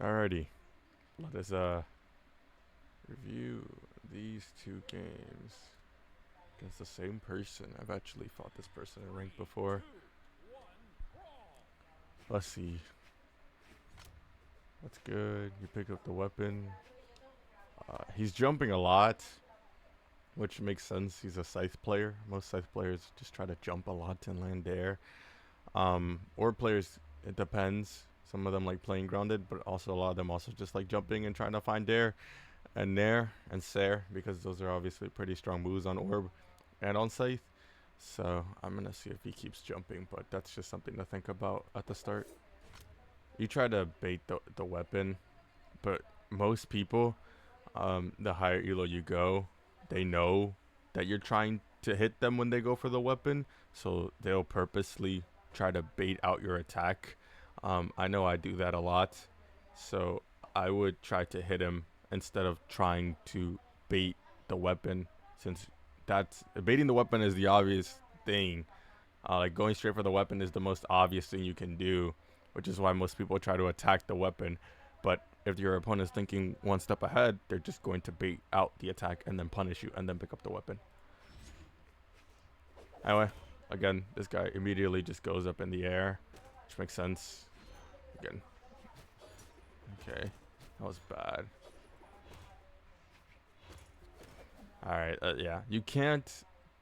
Alrighty, let us review these two games against the same person. I've actually fought this person in rank before. Let's see. That's good. You pick up the weapon. He's jumping a lot, which makes sense. He's a scythe player. Most scythe players just try to jump a lot and land there. Orb players, it depends. Some of them like playing grounded, but also a lot of them also just like jumping and trying to find dare and nair and Sair, because those are obviously pretty strong moves on orb and on scythe. So I'm gonna see if he keeps jumping, but that's just something to think about at the start. You try to bait the weapon, but most people, the higher elo you go, they know that you're trying to hit them when they go for the weapon, so they'll purposely try to bait out your attack. I know I do that a lot, so I would try to hit him instead of trying to bait the weapon, since that's baiting the weapon is the obvious thing. Like going straight for the weapon is the most obvious thing you can do, which is why most people try to attack the weapon. But if your opponent's thinking one step ahead, they're just going to bait out the attack and then punish you and then pick up the weapon. Anyway, again, this guy immediately just goes up in the air, which makes sense. Again. Okay, that was bad. Alright, yeah. You can't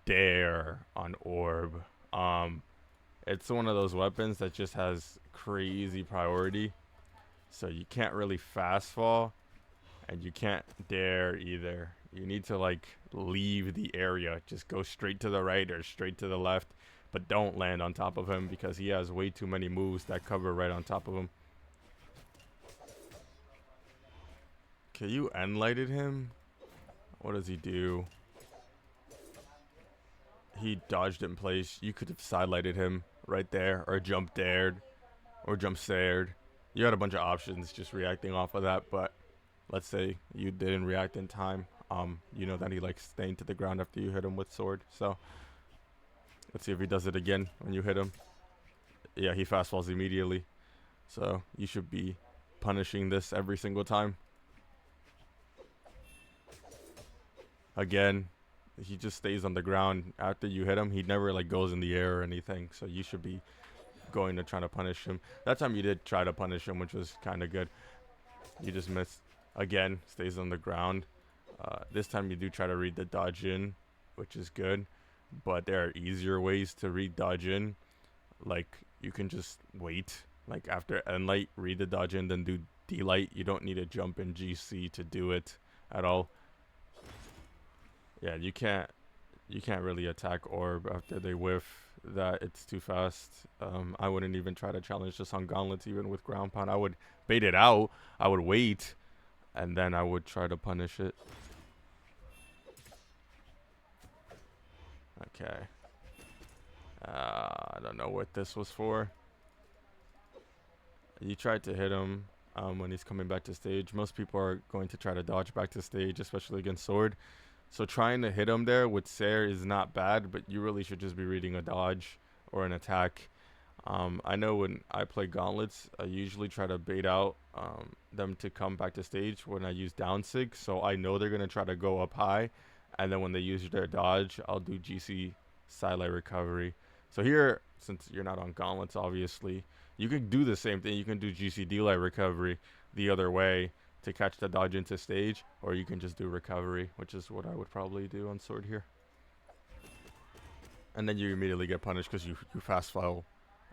dare on orb. It's one of those weapons that just has crazy priority. So you can't really fast fall, and you can't dare either. You need to like leave the area. Just go straight to the right or straight to the left, but don't land on top of him because he has way too many moves that cover right on top of him. Okay, you end-lighted him? What does he do? He dodged it in place. You could have side-lighted him right there, or jump dared, or jump sared. You had a bunch of options just reacting off of that, but let's say you didn't react in time. You know that he likes staying to the ground after you hit him with sword. So let's see if he does it again when you hit him. Yeah, he fast falls immediately. So you should be punishing this every single time. Again, he just stays on the ground after you hit him. He never like goes in the air or anything. So you should be going to try to punish him. That time you did try to punish him, which was kind of good. You just missed. Again, stays on the ground. This time you do try to read the dodge in, which is good. But there are easier ways to read dodge in. Like you can just wait. Like after end light, read the dodge in, then do D light. You don't need to jump in GC to do it at all. Yeah, you can't really attack orb after they whiff that. It's too fast. I wouldn't even try to challenge this on gauntlets even with ground pound. I would bait it out. I would wait, and then I would try to punish it. Okay. I don't know what this was for. You tried to hit him when he's coming back to stage. Most people are going to try to dodge back to stage, especially against sword. So trying to hit him there with Sair is not bad, but you really should just be reading a dodge or an attack. I know when I play gauntlets, I usually try to bait out them to come back to stage when I use down sig. So I know they're going to try to go up high. And then when they use their dodge, I'll do GC sidelight recovery. So here, since you're not on gauntlets, obviously, you can do the same thing. You can do GC D-light recovery the other way to catch the dodge into stage, or you can just do recovery, which is what I would probably do on sword here. And then you immediately get punished because you fast fall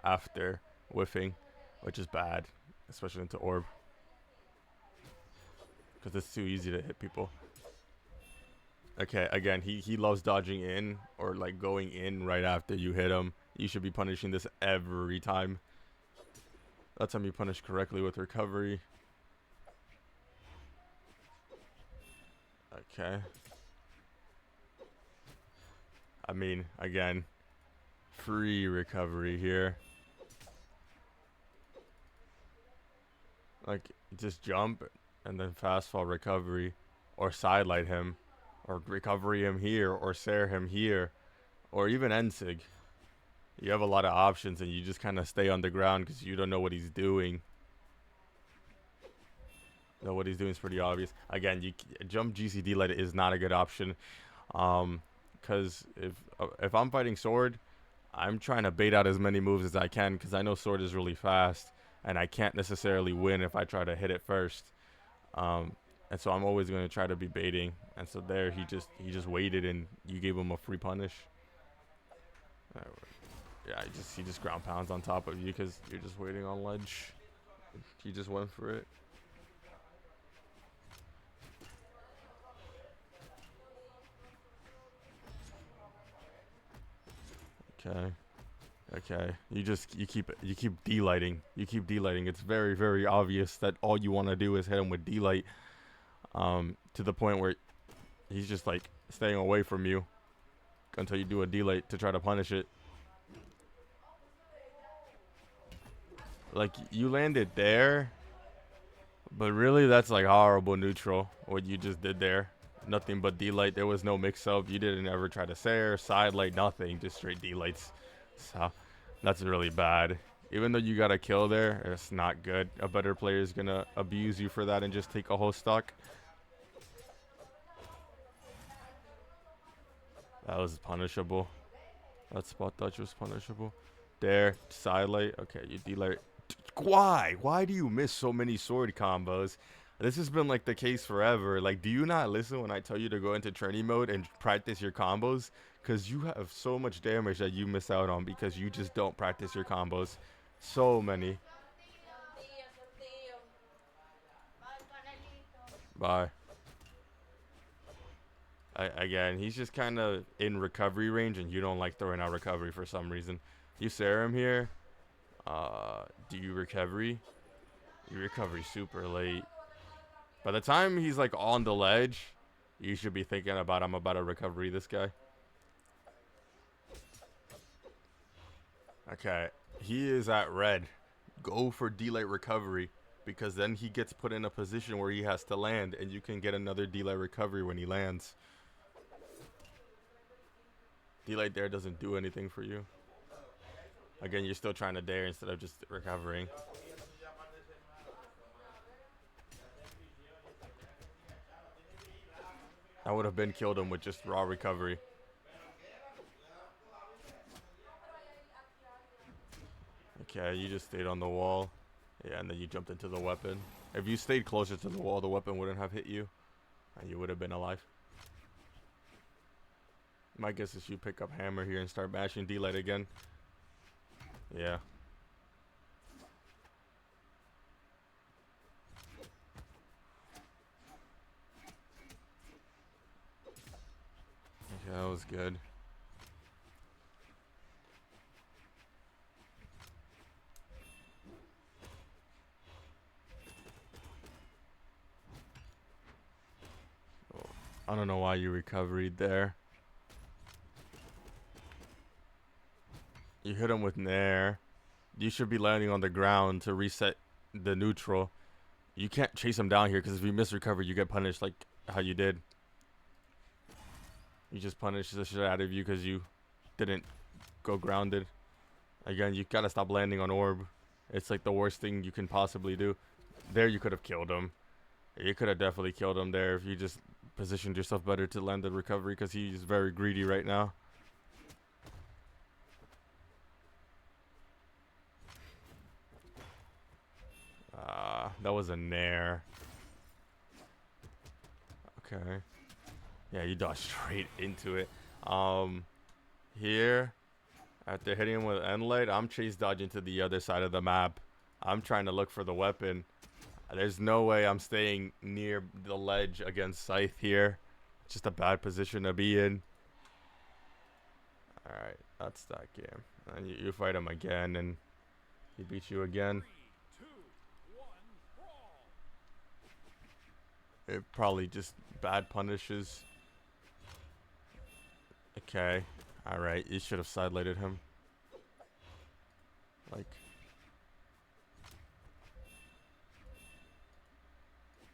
after whiffing, which is bad, especially into orb, because it's too easy to hit people. Okay, again, he loves dodging in or like going in right after you hit him. You should be punishing this every time. That time you punish correctly with recovery. Okay. I mean, again, free recovery here. Like, just jump and then fast fall recovery, or sidelight him, or recovery him here, or Sair him here, or even Ensig. You have a lot of options, and you just kind of stay on the ground because you don't know what he's doing. Though what he's doing is pretty obvious. Again, jump GCD light is not a good option. Because if I'm fighting sword, I'm trying to bait out as many moves as I can because I know sword is really fast and I can't necessarily win if I try to hit it first. Um, and so I'm always going to try to be baiting. And so there he just waited and you gave him a free punish. Uh, yeah, he just ground pounds on top of you because you're just waiting on ledge. He just went for it. Okay. Okay. You keep delighting. You keep delighting. It's very, very obvious that all you want to do is hit him with delight. To the point where he's just like staying away from you until you do a delight to try to punish it. Like you landed there, but really that's like horrible neutral what you just did there. Nothing but delight. There was no mix up. You didn't ever try to Sair, side light, nothing. Just straight delights. So that's really bad. Even though you got a kill there, it's not good. A better player is gonna abuse you for that and just take a whole stock. That was punishable. That spot dodge was punishable. There, side light. Okay, you delight. Why? Why do you miss so many sword combos? This has been like the case forever. Like, do you not listen when I tell you to go into training mode and practice your combos? Because you have so much damage that you miss out on because you just don't practice your combos. So many. Bye. Again, he's just kind of in recovery range, and you don't like throwing out recovery for some reason. You Sair him here. Do you recovery? You recovery super late. By the time he's like on the ledge, you should be thinking about I'm about to recovery this guy. Okay, he is at red. Go for delight recovery because then he gets put in a position where he has to land, and you can get another delight recovery when he lands. Delight there doesn't do anything for you. Again, you're still trying to dare instead of just recovering. I would have been killed him with just raw recovery. Okay, you just stayed on the wall. Yeah, and then you jumped into the weapon. If you stayed closer to the wall, the weapon wouldn't have hit you. And you would have been alive. My guess is you pick up hammer here and start bashing delight again. Yeah. Okay, that was good. Oh, I don't know why you recovered there. You hit him with nair. You should be landing on the ground to reset the neutral. You can't chase him down here because if you miss recovery, you get punished like how you did. You just punished the shit out of you because you didn't go grounded. Again, you gotta stop landing on orb. It's like the worst thing you can possibly do. There you could have killed him. You could have definitely killed him there if you just positioned yourself better to land the recovery because he's very greedy right now. That was a nair. Okay. Yeah, you dodged straight into it. Here, after hitting him with end light, I'm chase dodging to the other side of the map. I'm trying to look for the weapon. There's no way I'm staying near the ledge against Scythe here. It's just a bad position to be in. Alright, that's that game. And you fight him again, and he beats you again. It probably just bad punishes. Okay. Alright, you should have side-lighted him. Like.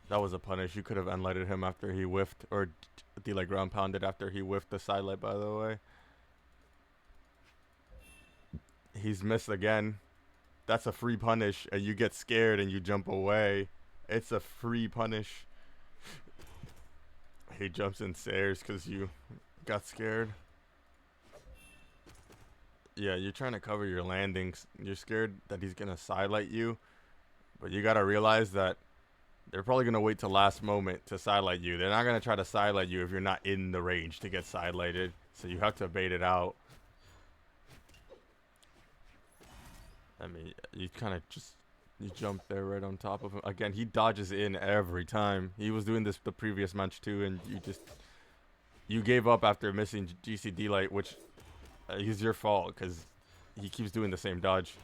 That was a punish. You could have unlighted him after he whiffed. Or like ground pounded after he whiffed the side light, by the way. He's missed again. That's a free punish, and you get scared and you jump away. It's a free punish. He jumps in stairs because you got scared. Yeah, you're trying to cover your landings. You're scared that he's gonna sidelight you, but you gotta realize that they're probably gonna wait till last moment to sidelight you. They're not gonna try to sidelight you if you're not in the range to get sidelighted. So you have to bait it out. I mean, you kind of just you jump there right on top of him. Again, he dodges in every time. He was doing this the previous match too, and you gave up after missing GCD light, which is your fault because he keeps doing the same dodge.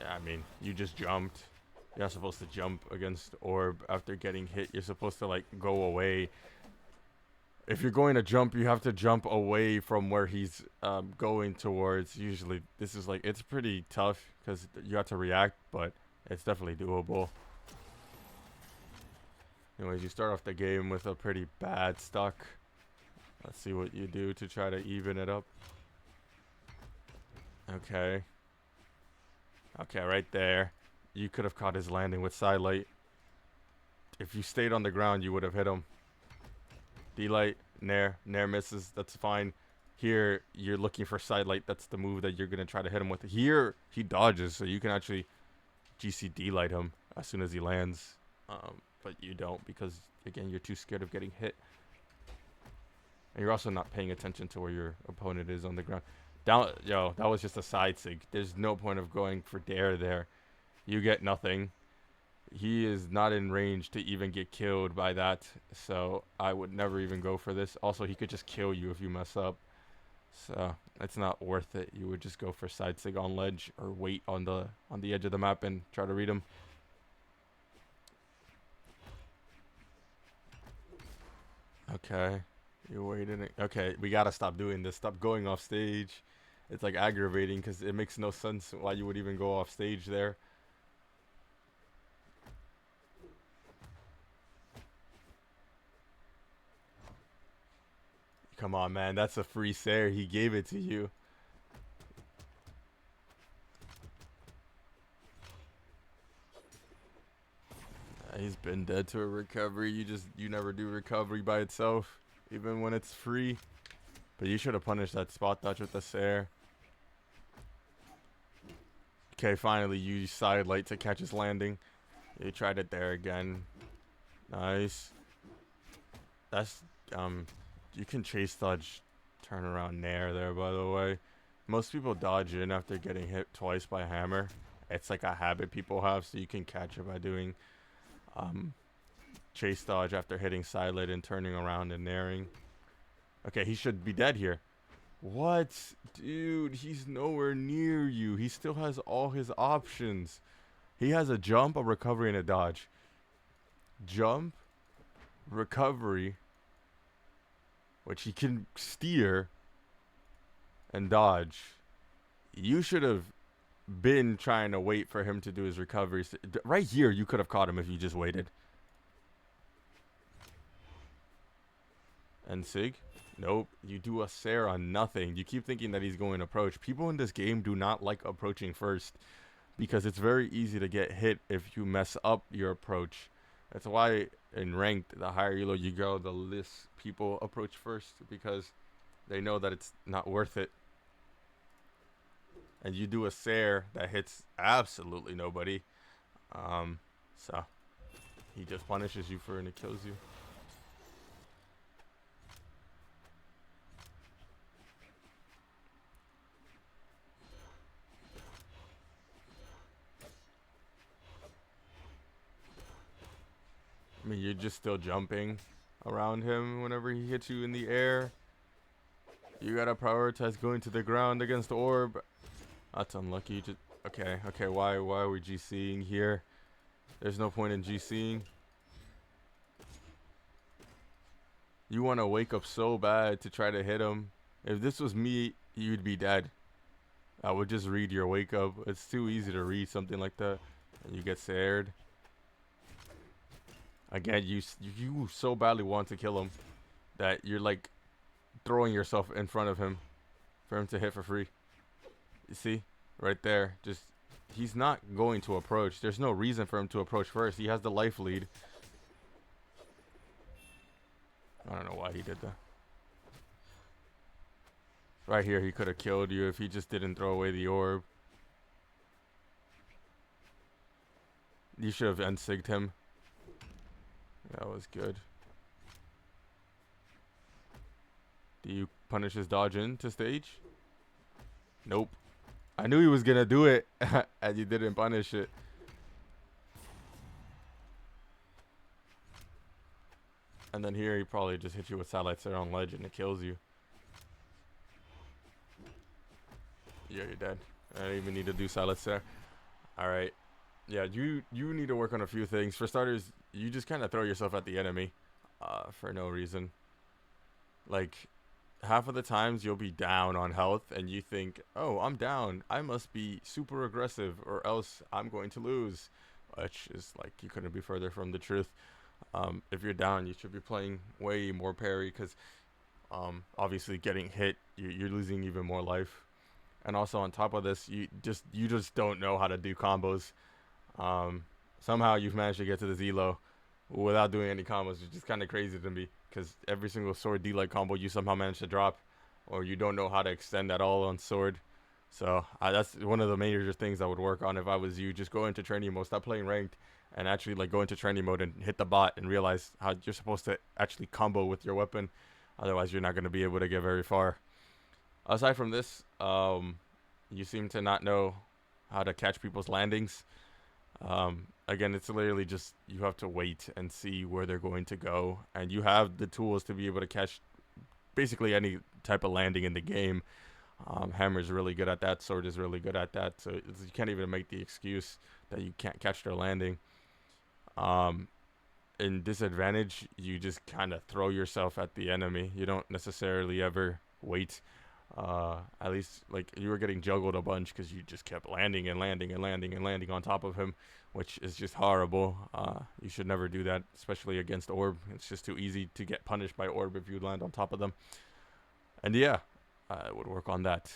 Yeah, I mean, you just jumped. You're not supposed to jump against orb after getting hit. You're supposed to like go away. If you're going to jump, you have to jump away from where he's going towards. Usually, this is like, it's pretty tough because you have to react, but it's definitely doable. Anyways, you start off the game with a pretty bad stock. Let's see what you do to try to even it up. Okay. Okay, right there. You could have caught his landing with sidelight. If you stayed on the ground, you would have hit him. D-light, Nair misses. That's fine. Here, you're looking for sidelight. That's the move that you're going to try to hit him with. Here, he dodges, so you can actually GC D-light him as soon as he lands. But you don't because, again, you're too scared of getting hit. And you're also not paying attention to where your opponent is on the ground. Yo, that was just a side sig. There's no point of going for dare there. You get nothing. He is not in range to even get killed by that, so I would never even go for this. Also, he could just kill you if you mess up, so it's not worth it. You would just go for side sig on ledge or wait on the edge of the map and try to read him. Okay, you're waiting. Okay, we gotta stop doing this. Stop going off stage. It's like aggravating because it makes no sense why you would even go off stage there. Come on, man. That's a free Sair. He gave it to you. He's been dead to a recovery. You never do recovery by itself, even when it's free. But you should have punished that spot dodge with the Sair. Okay, finally you use sidelight to catch his landing. You tried it there again. Nice. That's you can chase dodge turn around Nair there, by the way. Most people dodge in after getting hit twice by hammer. It's like a habit people have, so you can catch it by doing chase dodge after hitting sidelight and turning around and nairing. Okay, he should be dead here. What? Dude, he's nowhere near you. He still has all his options. He has a jump, a recovery, and a dodge. Jump, recovery, which he can steer, and dodge. You should have been trying to wait for him to do his recovery. Right here, you could have caught him if you just waited. And Sig? Nope. You do a Sair on nothing. You keep thinking that he's going to approach. People in this game do not like approaching first because it's very easy to get hit if you mess up your approach. That's why in ranked, the higher elo you go, the less people approach first because they know that it's not worth it. And you do a Sair that hits absolutely nobody. So he just punishes you for it and it kills you. I mean, you're just still jumping around him whenever he hits you in the air. You gotta prioritize going to the ground against the orb. That's unlucky. Just okay. Why are we GCing here? There's no point in GCing. You want to wake up so bad to try to hit him. If this was me, you'd be dead. I would just read your wake up. It's too easy to read something like that, and you get scared. Again, you so badly want to kill him that you're like throwing yourself in front of him for him to hit for free. You see? Right there. Just he's not going to approach. There's no reason for him to approach first. He has the life lead. I don't know why he did that. Right here, he could have killed you if he just didn't throw away the orb. You should have unsigged him. That was good. Do you punish his dodge into stage? Nope. I knew he was gonna do it, and you didn't punish it. And then here he probably just hits you with satellites there on ledge and it kills you. Yeah, you're dead. I don't even need to do satellites there. Alright. Yeah, you need to work on a few things. For starters, you just kind of throw yourself at the enemy for no reason. Like, half of the times you'll be down on health and you think, oh, I'm down. I must be super aggressive or else I'm going to lose. Which is like, you couldn't be further from the truth. If you're down, you should be playing way more parry because obviously getting hit, you're losing even more life. And also on top of this, you just don't know how to do combos. Somehow you've managed to get to the Zelo without doing any combos, which is kind of crazy to me because every single sword D-like combo you somehow manage to drop, or you don't know how to extend at all on sword. So that's one of the major things I would work on if I was you. Just go into training mode, stop playing ranked, and actually like go into training mode and hit the bot and realize how you're supposed to actually combo with your weapon. Otherwise, you're not going to be able to get very far. Aside from this, you seem to not know how to catch people's landings. Again, it's literally just you have to wait and see where they're going to go, and you have the tools to be able to catch basically any type of landing in the game. Hammer's really good at that. Sword is really good at that. So you can't even make the excuse that you can't catch their landing. In disadvantage, you just kind of throw yourself at the enemy. You don't necessarily ever wait. At least like you were getting juggled a bunch because you just kept landing and landing and landing and landing on top of him, which is just horrible. You should never do that, especially against orb. It's just too easy to get punished by orb if you land on top of them. And yeah, I would work on that.